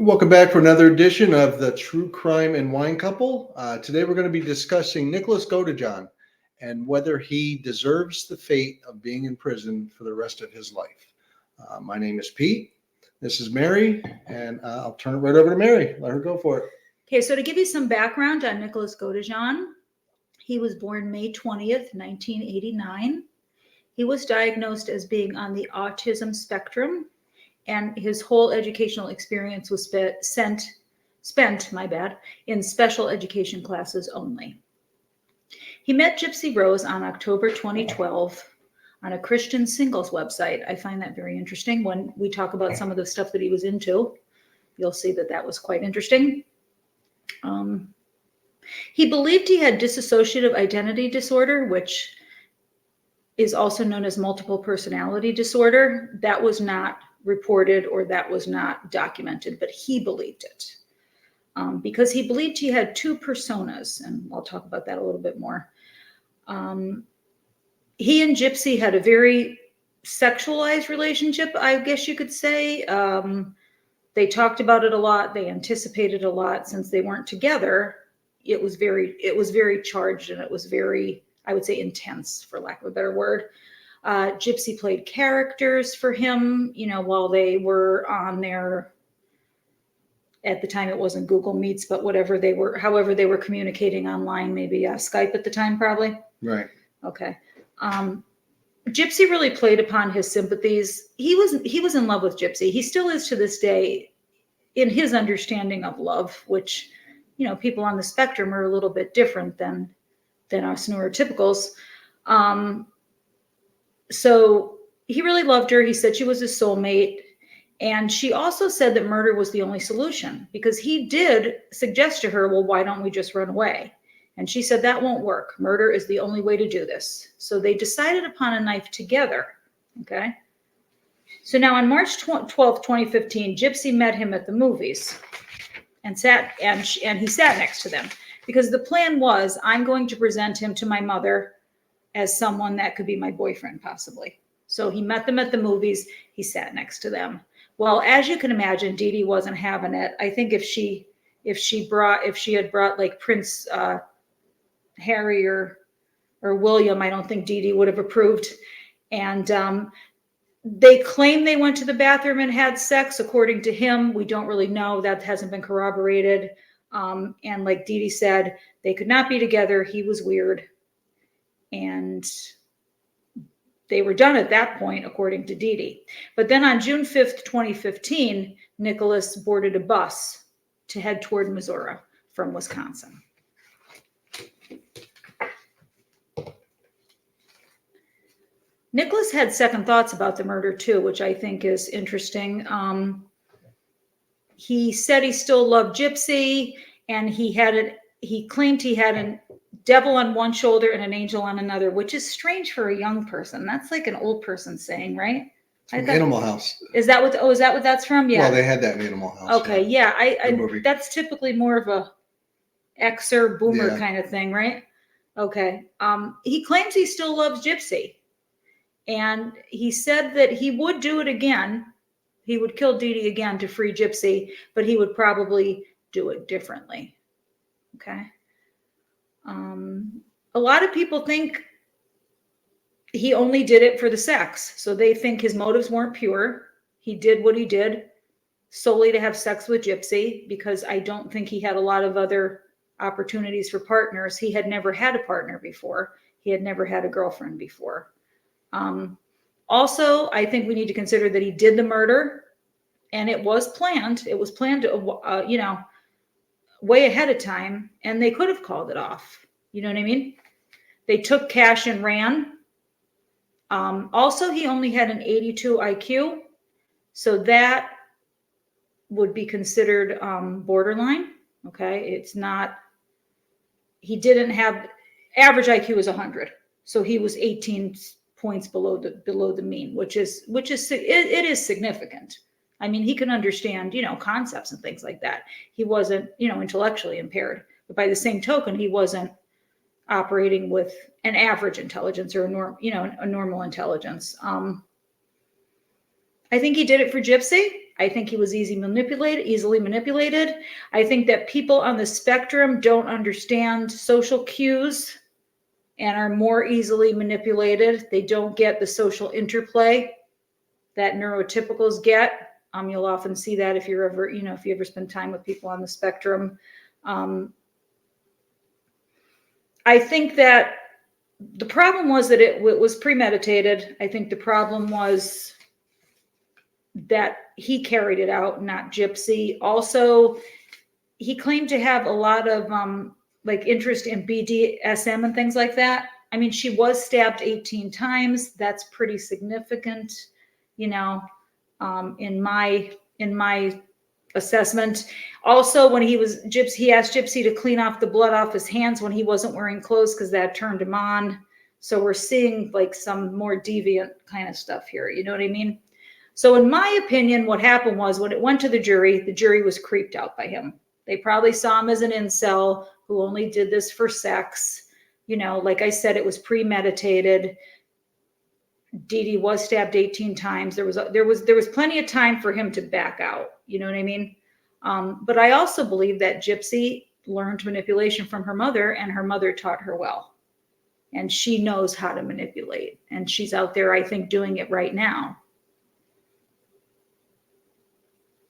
Welcome back for another edition of the True Crime and Wine Couple. Today we're going to be discussing Nicholas Godejohn and whether he deserves the fate of being in prison for the rest of his life. My name is Pete. This is Mary, and I'll turn it right over to Mary. Let her go for it. Okay, so to give you some background on Nicholas Godejohn, he was born May 20th, 1989. He was diagnosed as being on the autism spectrum, and his whole educational experience was spent in special education classes only. He met Gypsy Rose on October 2012 on a Christian singles website. I find that very interesting. When we talk about some of the stuff that he was into, you'll see that that was quite interesting. He believed he had dissociative identity disorder, which is also known as multiple personality disorder. That was not reported or that was not documented, but he believed it because he believed he had two personas, and I'll talk about that a little bit more. He and Gypsy had a very sexualized relationship, I guess you could say. They talked about it a lot. They anticipated a lot. Since they weren't together, it was very charged, and it was very, I would say, intense, for lack of a better word. Gypsy played characters for him, while they were on their, at the time it wasn't Google Meets, but however they were communicating online, maybe Skype at the time, probably. Right. Okay. Gypsy really played upon his sympathies. He was in love with Gypsy. He still is to this day in his understanding of love, which, people on the spectrum are a little bit different than us neurotypicals. So he really loved her. He said she was his soulmate. And she also said that murder was the only solution, because he did suggest to her, well, why don't we just run away? And she said, that won't work. Murder is the only way to do this. So they decided upon a knife together. Okay. So now on March 12th, 2015, Gypsy met him at the movies and he sat next to them, because the plan was, I'm going to present him to my mother as someone that could be my boyfriend, possibly. So he met them at the movies. He sat next to them. Well, as you can imagine, Dee Dee wasn't having it. I think if she had brought like Prince Harry or William, I don't think Dee Dee would have approved. And they claim they went to the bathroom and had sex. According to him, we don't really know. That hasn't been corroborated. And like Dee Dee said, they could not be together. He was weird. And they were done at that point, according to Dee Dee. But then on June 5th, 2015, Nicholas boarded a bus to head toward Missouri from Wisconsin. Nicholas had second thoughts about the murder too, which I think is interesting. He said he still loved Gypsy, and he claimed he had a devil on one shoulder and an angel on another, which is strange for a young person. That's like an old person saying, right? Animal House. Is that what that's from? Yeah. Well, they had that in Animal House. Okay. Yeah. That's typically more of a Xer boomer kind of thing, right? Okay. He claims he still loves Gypsy. And he said that he would do it again. He would kill Dee Dee again to free Gypsy, but he would probably do it differently. Okay. A lot of people think he only did it for the sex. So they think his motives weren't pure. He did what he did solely to have sex with Gypsy, because I don't think he had a lot of other opportunities for partners. He had never had a partner before. He had never had a girlfriend before. Also, I think we need to consider that he did the murder, and it was planned. It was planned, way ahead of time, and they could have called it off. You know what I mean? They took cash and ran. Also, he only had an 82 IQ, so that would be considered borderline. Okay, it's not. He didn't have average IQ is 100, so he was 18 points below the mean, which is it is significant. I mean, he can understand, concepts and things like that. He wasn't, intellectually impaired, but by the same token, he wasn't operating with an average intelligence or a normal intelligence. I think he did it for Gypsy. I think he was easily manipulated. I think that people on the spectrum don't understand social cues and are more easily manipulated. They don't get the social interplay that neurotypicals get. You'll often see that if you're ever, if you ever spend time with people on the spectrum. I think that the problem was that it was premeditated. I think the problem was that he carried it out, not Gypsy. Also, he claimed to have a lot of like interest in BDSM and things like that. I mean, she was stabbed 18 times. That's pretty significant, in my assessment. Also, when he asked Gypsy to clean off the blood off his hands when he wasn't wearing clothes because that turned him on. So we're seeing like some more deviant kind of stuff here. You know what I mean? So in my opinion, what happened was when it went to the jury was creeped out by him. They probably saw him as an incel who only did this for sex. Like I said, it was premeditated. Dee Dee was stabbed 18 times. There was plenty of time for him to back out. You know what I mean? But I also believe that Gypsy learned manipulation from her mother, and her mother taught her well. And she knows how to manipulate. And she's out there, I think, doing it right now.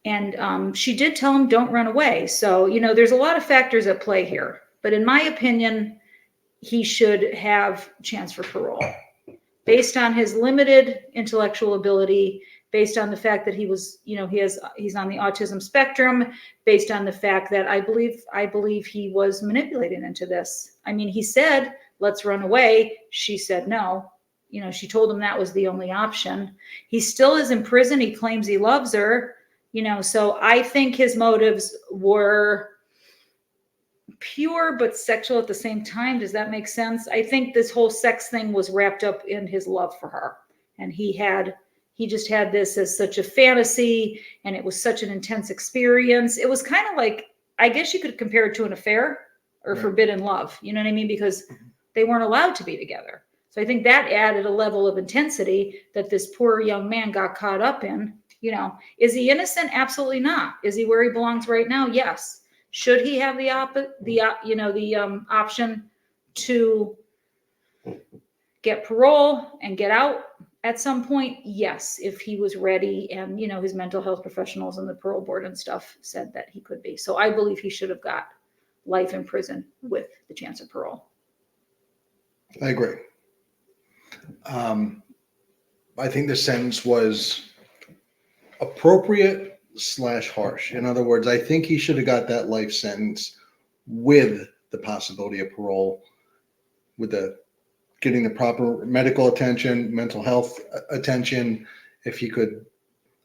And she did tell him, don't run away. So, there's a lot of factors at play here. But in my opinion, he should have a chance for parole. Based on his limited intellectual ability, based on the fact that he was, he's on the autism spectrum, based on the fact that I believe he was manipulated into this. I mean, he said, let's run away. She said no. She told him that was the only option. He still is in prison. He claims he loves her. So I think his motives were pure but sexual at the same time. Does that make sense? I think this whole sex thing was wrapped up in his love for her. And he just had this as such a fantasy, and it was such an intense experience. It was kind of like, I guess you could compare it to an affair or forbidden love. You know what I mean? Because they weren't allowed to be together. So I think that added a level of intensity that this poor young man got caught up in. Is he innocent? Absolutely not. Is he where he belongs right now? Yes. Should he have the option to get parole and get out at some point? Yes, if he was ready, and his mental health professionals and the parole board and stuff said that he could be. So I believe he should have got life in prison with the chance of parole. I agree. I think the sentence was appropriate / harsh. In other words, I think he should have got that life sentence with the possibility of parole, with getting the proper medical attention, mental health attention, if he could.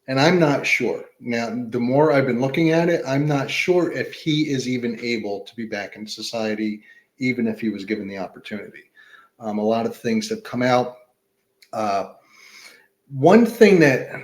And I'm not sure. Now, the more I've been looking at it, I'm not sure if he is even able to be back in society, even if he was given the opportunity. A lot of things have come out. One thing that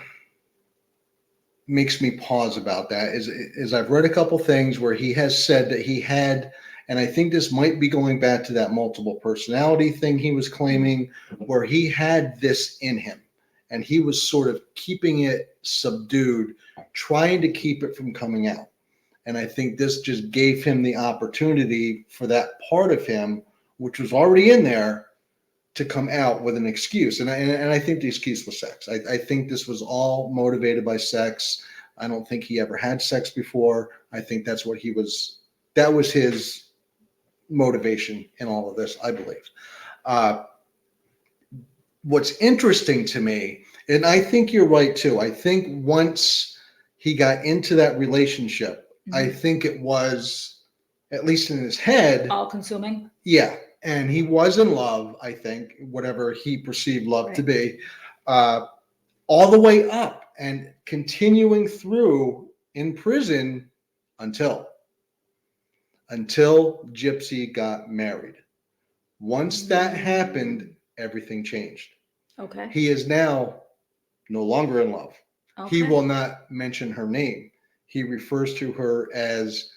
makes me pause about that is I've read a couple things where he has said that he had, and I think this might be going back to that multiple personality thing he was claiming, where he had this in him and he was sort of keeping it subdued, trying to keep it from coming out. And I think this just gave him the opportunity for that part of him, which was already in there, to come out with an excuse. And I think the excuse was sex. I think this was all motivated by sex. I don't think he ever had sex before. I think that was his motivation in all of this, I believe. What's interesting to me, and I think you're right too, I think once he got into that relationship, I think it was, at least in his head, all consuming. Yeah. And he was in love, I think, whatever he perceived love to be, all the way up and continuing through in prison until Gypsy got married. Once that happened, everything changed. Okay. He is now no longer in love. Okay. He will not mention her name. He refers to her as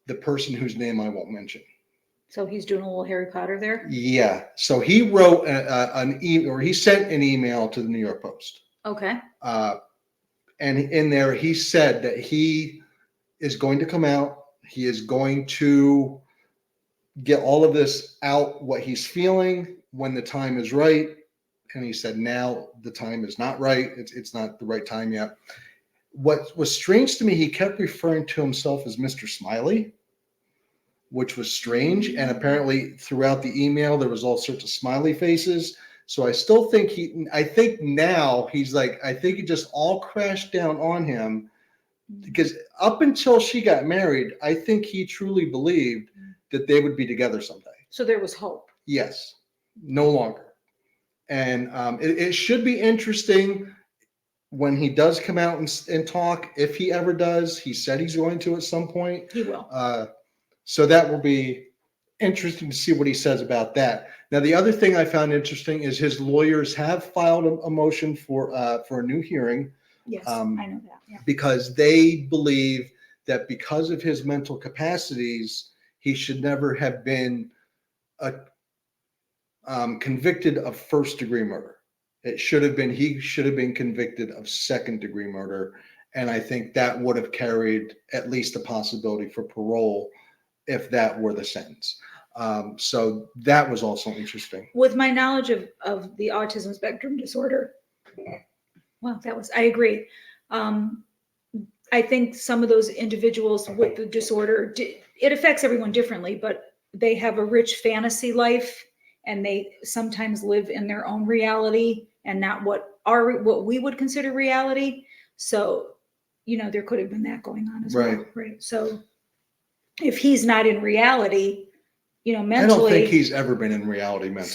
the person whose name I won't mention. So he's doing a little Harry Potter there? Yeah. So he wrote he sent an email to the New York Post. Okay. And in there, he said that he is going to come out. He is going to get all of this out, what he's feeling when the time is right. And he said, now the time is not right. It's not the right time yet. What was strange to me, he kept referring to himself as Mr. Smiley, which was strange. And apparently throughout the email, there was all sorts of smiley faces. So I still think I think now he's like, I think it just all crashed down on him, because up until she got married, I think he truly believed that they would be together someday. So there was hope. Yes, no longer. And it should be interesting when he does come out and talk, if he ever does. He said he's going to at some point. He will. So that will be interesting to see what he says about that. Now, the other thing I found interesting is his lawyers have filed a motion for a new hearing. Yes, I know that. Yeah. Because they believe that because of his mental capacities, he should never have been convicted of first-degree murder. He should have been convicted of second-degree murder. And I think that would have carried at least a possibility for parole if that were the sentence. So that was also interesting. With my knowledge of the autism spectrum disorder, well, I agree. I think some of those individuals with the disorder, it affects everyone differently, but they have a rich fantasy life, and they sometimes live in their own reality and not what we would consider reality. So, there could have been that going on as well. Right. So if he's not in reality, mentally. I don't think he's ever been in reality mentally.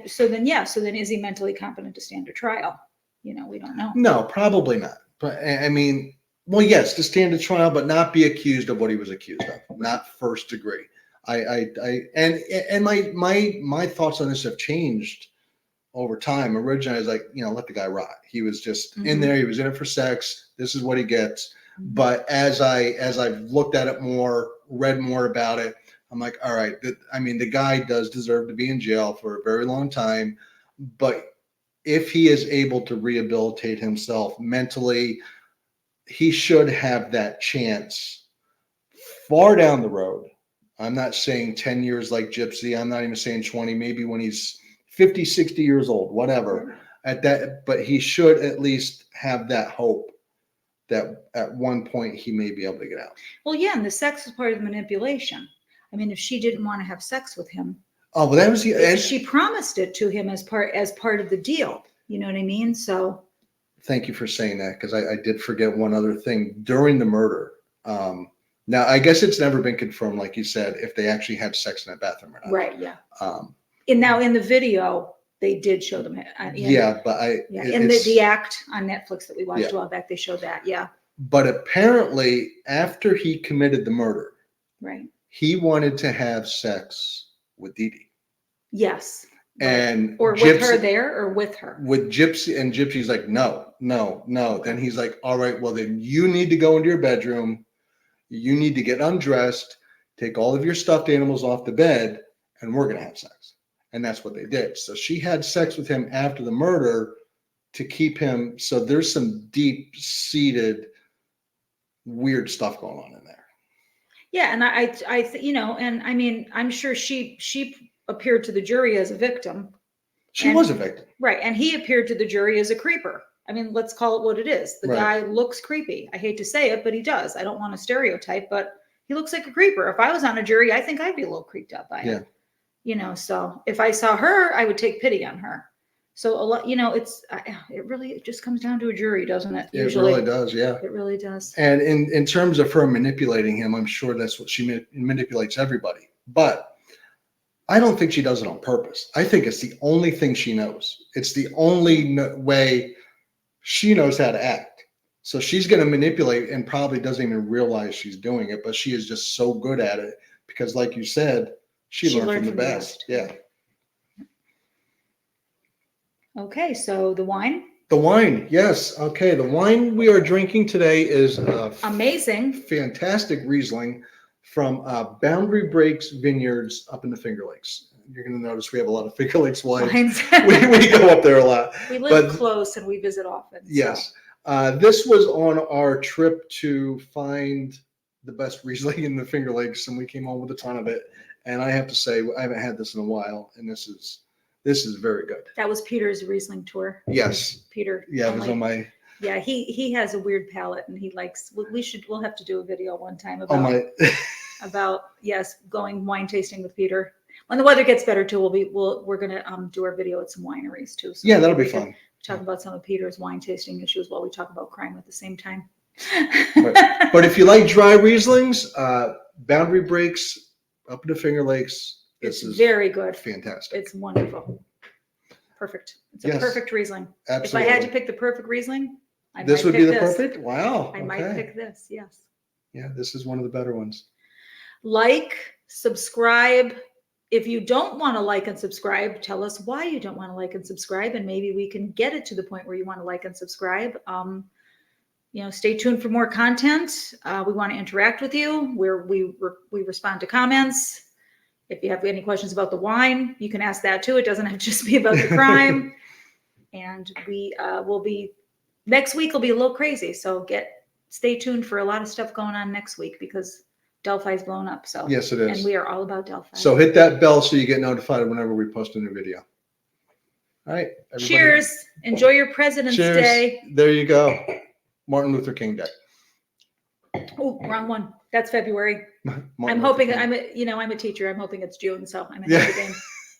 So then is he mentally competent to stand a trial? We don't know. No, probably not. But I mean, well, yes, to stand a trial, but not be accused of what he was accused of, not first degree. And my thoughts on this have changed over time. Originally, I was like, let the guy rot. He was just in there. He was in it for sex. This is what he gets. But as I've looked at it more, read more about it, I'm like, all right. The guy does deserve to be in jail for a very long time. But if he is able to rehabilitate himself mentally, he should have that chance far down the road. I'm not saying 10 years like Gypsy. I'm not even saying 20, maybe when he's 50, 60 years old, whatever. But he should at least have that hope that at one point he may be able to get out. Well, yeah, and the sex is part of the manipulation. If she didn't want to have sex with him, well, that was she promised it to him as part of the deal. You know what I mean? So thank you for saying that, because I did forget one other thing during the murder. Now, I guess it's never been confirmed, like you said, if they actually had sex in that bathroom or not. Right. Yeah. And now in the video, they did show them. But in the Act on Netflix that we watched a while back, they showed that. Yeah. But apparently, after he committed the murder, right, he wanted to have sex with Dee Dee. Yes. Or with her there, or with her? With Gypsy, and Gypsy's like, no. Okay. Then he's like, all right, well, then you need to go into your bedroom. You need to get undressed, take all of your stuffed animals off the bed, and we're going to have sex. And that's what they did. So she had sex with him after the murder to keep him. So there's some deep-seated weird stuff going on in there. Yeah, and I'm sure she appeared to the jury as a victim. She was a victim. Right. And he appeared to the jury as a creeper. Let's call it what it is. The guy looks creepy. I hate to say it, but he does. I don't want to stereotype, but he looks like a creeper. If I was on a jury, I think I'd be a little creeped out by him. So if I saw her, I would take pity on her. So a lot, it just comes down to a jury, doesn't it? Usually. It really does. Yeah. It really does. And in terms of her manipulating him, I'm sure that's what she manipulates everybody. But I don't think she does it on purpose. I think it's the only thing she knows. It's the only way she knows how to act. So she's going to manipulate and probably doesn't even realize she's doing it, but she is just so good at it because, like you said, she learned from the best. Yeah. Okay, so the wine? The wine, yes. Okay, the wine we are drinking today is amazing, fantastic Riesling from Boundary Breaks Vineyards up in the Finger Lakes. You're going to notice we have a lot of Finger Lakes wines. we go up there a lot. We live close and we visit often. Yes. This was on our trip to find the best Riesling in the Finger Lakes, and we came home with a ton of it. And I have to say, I haven't had this in a while, and this is very good. That was Peter's Riesling tour. Yes. Peter. Yeah, it was on my. Yeah, he has a weird palate, and he likes. We'll have to do a video one time On my. about yes, going wine tasting with Peter. When the weather gets better too, we're gonna do our video at some wineries too. So Yeah, that'll be fun. Talk about some of Peter's wine tasting issues while we talk about crime at the same time. But if you like dry Rieslings, Boundary Breaks up in the Finger Lakes. It's very good. Fantastic. It's wonderful. Perfect. It's a Yes, perfect Riesling. absolutely. If I had to pick the perfect Riesling, This would be the perfect. Wow. I might pick this. Yes. Yeah, this is one of the better ones. Like, subscribe. If you don't want to like and subscribe, tell us why you don't want to like and subscribe, and maybe we can get it to the point where you want to like and subscribe. Stay tuned for more content. We want to interact with you. We respond to comments. If you have any questions about the wine, you can ask that too. It doesn't have to just be about the crime. And we will be next week. Will be a little crazy, so stay tuned for a lot of stuff going on next week because Delphi's blown up. So yes, it is. And we are all about Delphi. So hit that bell so you get notified whenever we post a new video. All right. Everybody. Cheers. Enjoy your President's Cheers. Day. There you go. Martin Luther King Day. Oh, wrong one. That's February. I'm hoping I'm a teacher. I'm hoping it's June. So I'm ahead of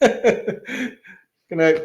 the game. Good night.